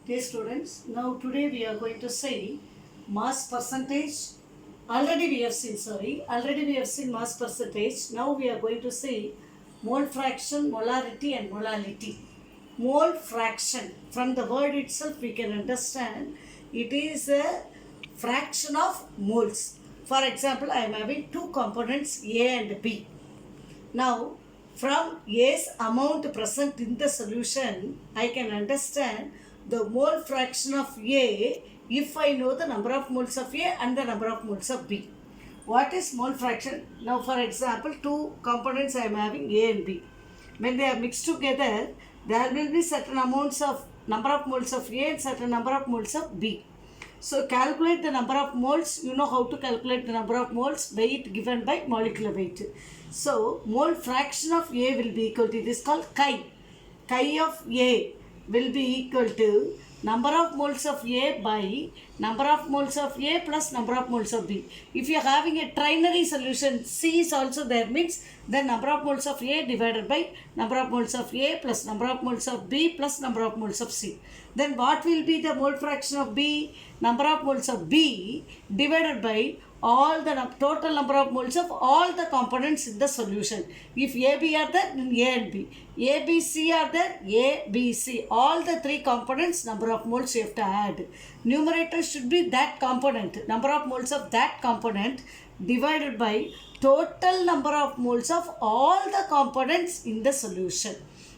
Dear students, now today we are going to say mass percentage. Already we have seen mass percentage. Now we are going to say mole fraction, molarity and molality. Mole fraction, from the word itself we can understand it is a fraction of moles. For example, I am having two components A and B. Now, from A's amount present in the solution, I can understand the mole fraction of A if I know the number of moles of A and the number of moles of B. What is mole fraction? Now, for example, two components I am having A and B. When they are mixed together, there will be certain amounts of number of moles of A and certain number of moles of B. So calculate the number of moles. You know how to calculate the number of moles, weight given by molecular weight. So mole fraction of A will be equal to, it is called chi. Chi of A will be equal to number of moles of A by number of moles of A plus number of moles of B. If you are having a trinary solution, C is also there, means the number of moles of A divided by number of moles of A plus number of moles of B plus number of moles of C. Then what will be the mole fraction of B? Number of moles of B divided by all the total number of moles of all the components in the solution. If AB are there, then A and B. A, B, C are there, A, B, C. All the three components, number of moles you have to add. Numerator should be that component, number of moles of that component divided by total number of moles of all the components in the solution.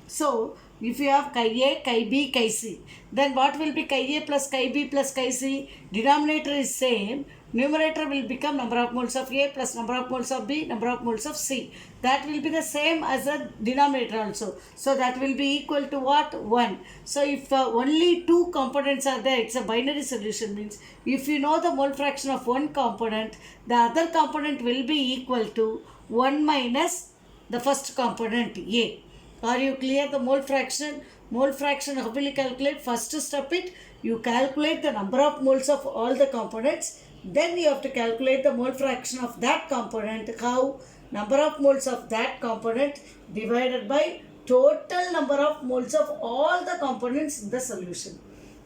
So, if you have chi A, chi B, chi C, then what will be chi A plus chi B plus chi C? Denominator is same. Numerator will become number of moles of A plus number of moles of B, number of moles of C. That will be the same as the denominator also. So that will be equal to what? 1. So if only two components are there, it's a binary solution, means if you know the mole fraction of one component, the other component will be equal to 1 minus the first component A. Are you clear? The mole fraction? Mole fraction, how will you calculate? First step you calculate the number of moles of all the components. Then you have to calculate the mole fraction of that component. How? Number of moles of that component divided by total number of moles of all the components in the solution.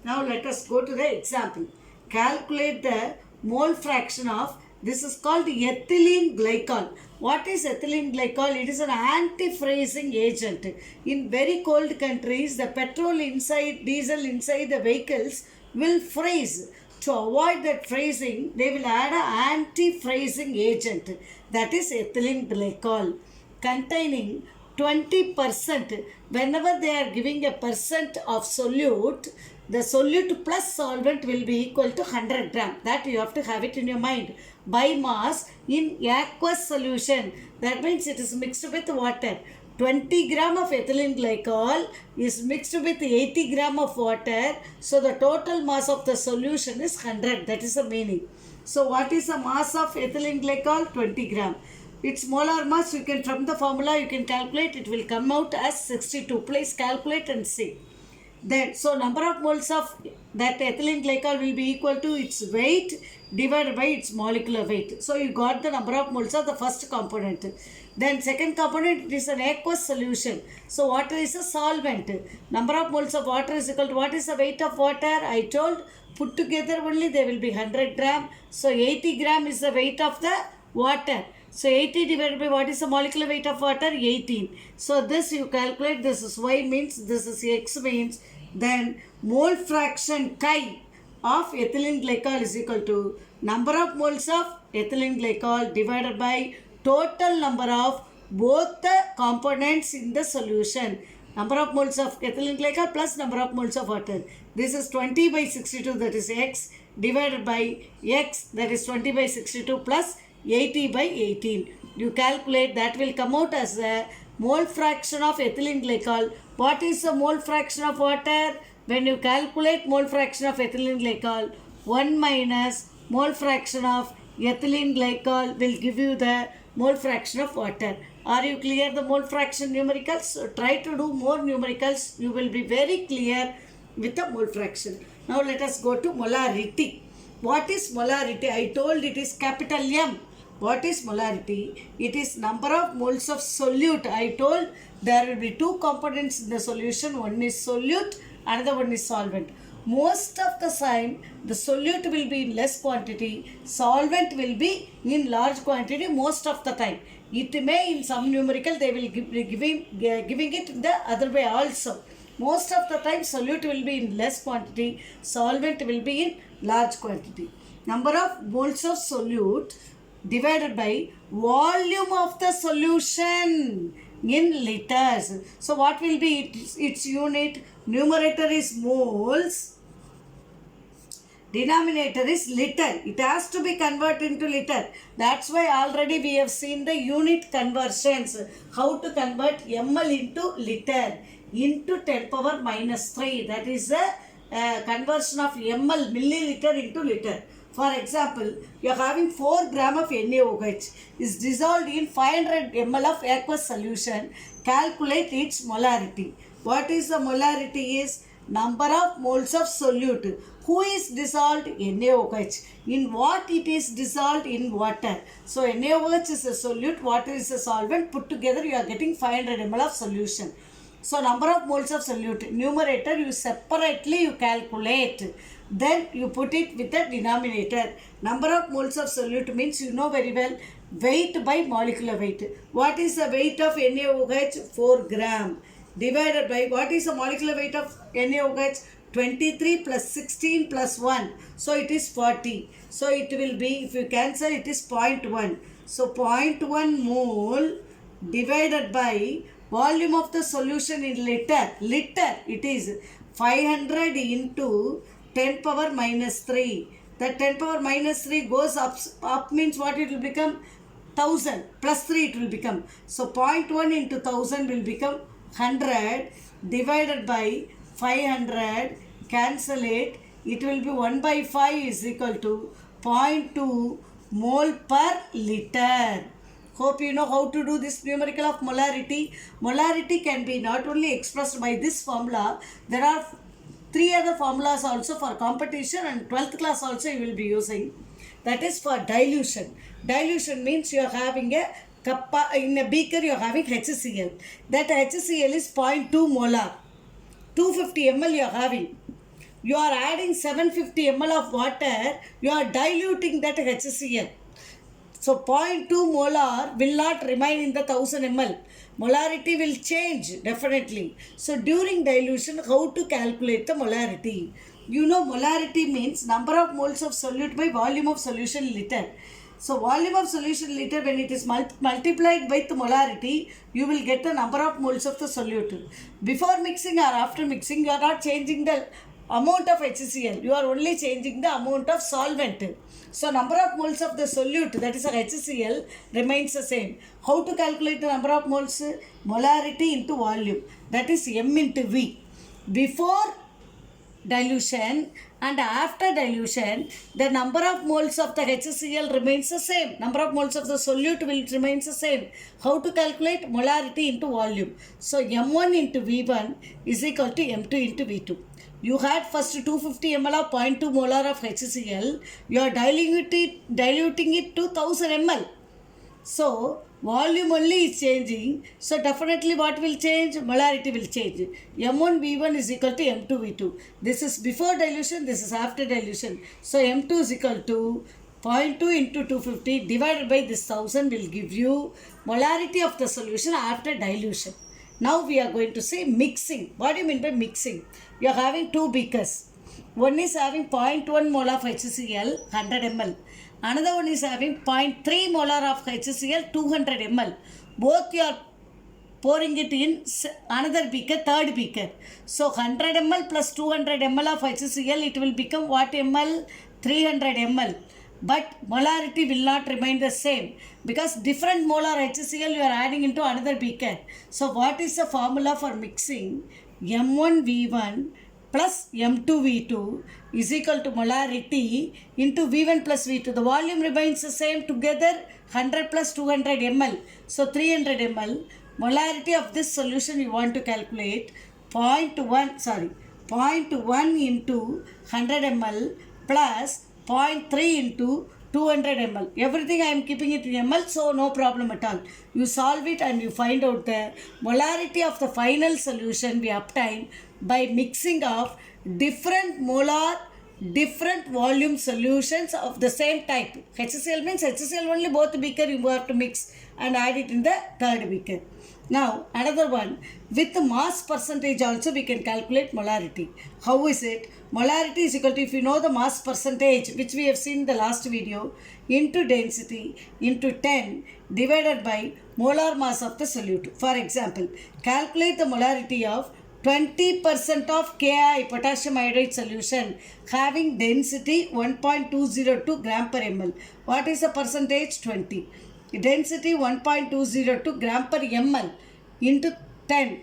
Now let us go to the example. Calculate the mole fraction of, this is called ethylene glycol. What is ethylene glycol? It is an anti-freezing agent. In very cold countries, the petrol inside, diesel inside the vehicles will freeze. To avoid that freezing, they will add an anti-freezing agent, that is ethylene glycol, containing 20%. Whenever they are giving a percent of solute, the solute plus solvent will be equal to 100 gram. That you have to have it in your mind. By mass in aqueous solution, that means it is mixed with water. 20 gram of ethylene glycol is mixed with 80 gram of water. So the total mass of the solution is 100. That is the meaning. So what is the mass of ethylene glycol? 20 gram. Its molar mass, you can, from the formula you can calculate, it will come out as 62. Please calculate and see. Then, so number of moles of that ethylene glycol will be equal to its weight divided by its molecular weight. So you got the number of moles of the first component. Then second component, it is an aqueous solution. So water is a solvent. Number of moles of water is equal to, what is the weight of water? I told, put together only they will be 100 gram. So 80 gram is the weight of the water. So 80 divided by what is the molecular weight of water? 18. So this you calculate, this is Y means, this is X means, then mole fraction chi of ethylene glycol is equal to number of moles of ethylene glycol divided by total number of both the components in the solution. Number of moles of ethylene glycol plus number of moles of water. This is 20 by 62, that is X, divided by X, that is 20 by 62 plus 80 by 18. You calculate, that will come out as a mole fraction of ethylene glycol. What is the mole fraction of water? When you calculate mole fraction of ethylene glycol, 1 minus mole fraction of ethylene glycol will give you the mole fraction of water. Are you clear the mole fraction numericals? So try to do more numericals. You will be very clear with the mole fraction. Now let us go to molarity. What is molarity? I told it is capital M. What is molarity? It is number of moles of solute. I told there will be two components in the solution. One is solute, another one is solvent. most of the time the solute will be in less quantity, solvent will be in large quantity most of the time. It may in some numerical they will giving it the other way also. Most of the time solute will be in less quantity, solvent will be in large quantity. Number of moles of solute divided by volume of the solution in liters. So what will be its unit? Numerator is moles, denominator is liter. It has to be converted into liter. That's why already we have seen the unit conversions. How to convert ml into liter into 10 power minus 3. That is the conversion of ml, milliliter into liter. For example, you are having 4 gram of NaOH is dissolved in 500 ml of aqueous solution. Calculate its molarity. What is the molarity? Is number of moles of solute. Who is dissolved? NaOH. In what it is dissolved? In water. So NaOH is a solute, water is a solvent. Put together you are getting 500 ml of solution. So number of moles of solute. Numerator you separately you calculate. Then you put it with the denominator. Number of moles of solute means you know very well. Weight by molecular weight. What is the weight of NaOH? 4 gram. Divided by what is the molecular weight of NaOH? 23 plus 16 plus 1. So it is 40. So it will be, if you cancel, it is 0.1. So 0.1 mole divided by volume of the solution in liter. Liter it is 500 into 10 power minus 3. That 10 power minus 3 goes up means what it will become? 1000 plus 3 it will become. So 0.1 into 1000 will become 100 divided by 500, cancel it, it will be 1 by 5 is equal to 0.2 mole per liter. Hope you know how to do this numerical of molarity. Molarity can be not only expressed by this formula, there are 3 other formulas also for competition, and 12th class also you will be using. That is for dilution. Dilution means you are having a cup, in a beaker you are having HCl. That HCl is 0.2 molar. 250 ml you are having. You are adding 750 ml of water, you are diluting that HCl. So 0.2 molar will not remain in the 1000 ml. Molarity will change definitely. So during dilution, how to calculate the molarity? You know molarity means number of moles of solute by volume of solution liter. So volume of solution liter, when it is multiplied by the molarity, you will get the number of moles of the solute. Before mixing or after mixing, you are not changing the amount of HCl. You are only changing the amount of solvent. So number of moles of the solute, that is HCl, remains the same. How to calculate the number of moles? Molarity into volume. That is M into V. Before dilution and after dilution, the number of moles of the HCl remains the same. Number of moles of the solute will remain the same. How to calculate? Molarity into volume. So M1 into V1 is equal to M2 into V2. You had first 250 ml of 0.2 molar of HCl. You are diluting it to 1000 ml. So volume only is changing. So definitely what will change? Molarity will change. M1 V1 is equal to M2 V2. This is before dilution, this is after dilution. So M2 is equal to 0.2 into 250 divided by this 1000 will give you molarity of the solution after dilution. Now we are going to say mixing. What do you mean by mixing? You are having 2 beakers. One is having 0.1 molar of HCl, 100 ml. Another one is having 0.3 molar of HCl, 200 ml. Both you are pouring it in another beaker, third beaker. So 100 ml plus 200 ml of HCl, it will become what ml? 300 ml. But molarity will not remain the same because different molar HCl you are adding into another beaker. So what is the formula for mixing? M1 V1 plus M2 V2 is equal to molarity into V1 plus V2. The volume remains the same, together 100 plus 200 ml. So 300 ml. Molarity of this solution you want to calculate 0.1 into 100 ml plus 0.3 into 200 ml. Everything I am keeping it in ml, so no problem at all. You solve it and you find out the molarity of the final solution we obtain by mixing of different molar, different volume solutions of the same type. HCl means HCl only, both beaker you have to mix and add it in the third beaker. Now another one, with mass percentage also we can calculate molarity. How is it? Molarity is equal to, if you know the mass percentage, which we have seen in the last video, into density into 10 divided by molar mass of the solute. For example, calculate the molarity of 20% of Ki, potassium iodide solution, having density 1.202 gram per ml. What is the percentage? 20. Density 1.202 gram per ml into 10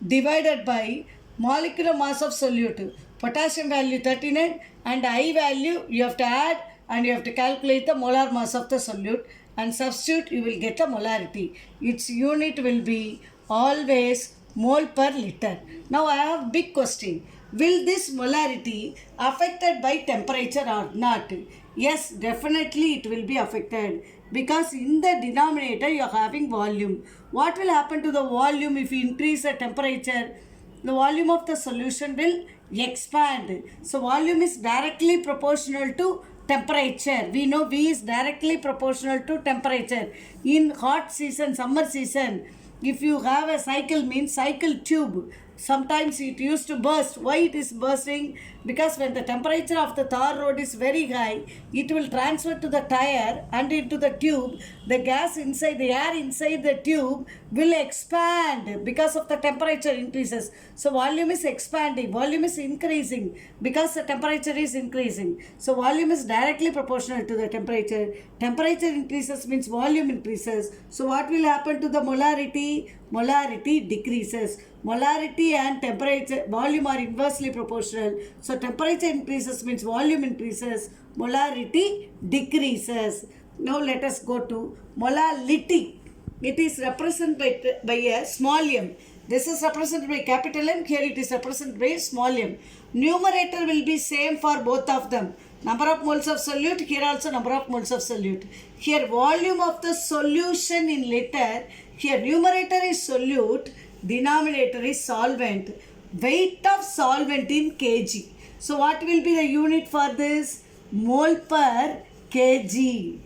divided by molecular mass of solute. Potassium value 39 and I value you have to add, and you have to calculate the molar mass of the solute and substitute, you will get the molarity. Its unit will be always mole per liter. Now I have big question. Will this molarity affected by temperature or not? Yes, definitely it will be affected, because in the denominator you are having volume. What will happen to the volume if you increase the temperature? The volume of the solution will expand. So volume is directly proportional to temperature. We know V is directly proportional to temperature. In hot season, summer season, if you have a cycle, means cycle tube, sometimes it used to burst. Why it is bursting? Because when the temperature of the tar road is very high, it will transfer to the tire and into the tube. The gas inside, the air inside the tube will expand because of the temperature increases. So volume is expanding, volume is increasing because the temperature is increasing. So volume is directly proportional to the temperature. Temperature increases means volume increases. So what will happen to the molarity? Molarity decreases. Molarity and temperature, volume are inversely proportional. So temperature increases means volume increases, molarity decreases. Now let us go to molality. It is represented by a small m. This is represented by capital M. Here it is represented by small m. Numerator will be same for both of them. Number of moles of solute, here also number of moles of solute. Here volume of the solution in liter. Here numerator is solute, denominator is solvent. Weight of solvent in kg. So what will be the unit for this? Mole per kg.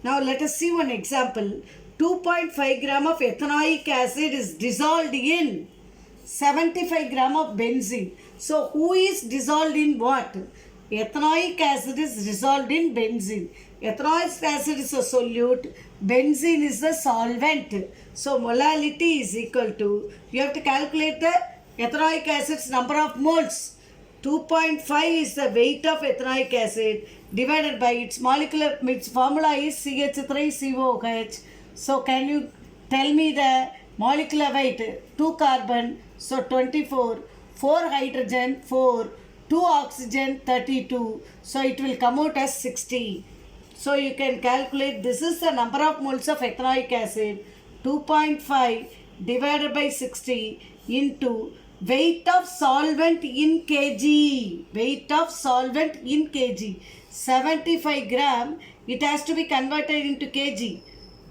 Now let us see one example. 2.5 gram of ethanoic acid is dissolved in 75 gram of benzene. So who is dissolved in what? Ethanoic acid is dissolved in benzene. Ethanoic acid is a solute, benzene is the solvent. So molality is equal to, you have to calculate the ethanoic acid's number of moles. 2.5 is the weight of ethanoic acid divided by its molecular, its formula is CH3COOH. So can you tell me the molecular weight? 2 carbon, so 24, 4 hydrogen, 4, 2 oxygen, 32. So it will come out as 60. So you can calculate, this is the number of moles of ethanoic acid, 2.5 divided by 60 into weight of solvent in kg. Weight of solvent in kg. 75 gram, it has to be converted into kg.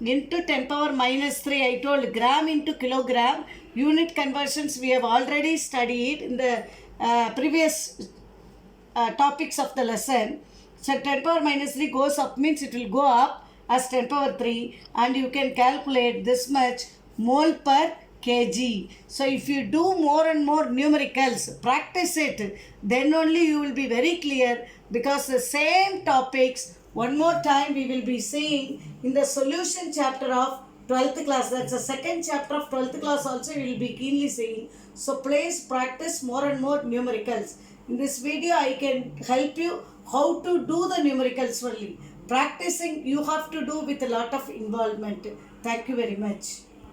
Into 10 power minus 3, I told gram into kilogram. Unit conversions we have already studied in the previous topics of the lesson. So 10 power minus 3 goes up means it will go up as 10 power 3, and you can calculate this much mole per kg. So if you do more and more numericals, practice it, then only you will be very clear, because the same topics one more time we will be seeing in the solution chapter of 12th class. That's the second chapter of 12th class also you will be keenly seeing. So please practice more and more numericals. In this video I can help you how to do the numericals only. Practicing you have to do with a lot of involvement. Thank you very much.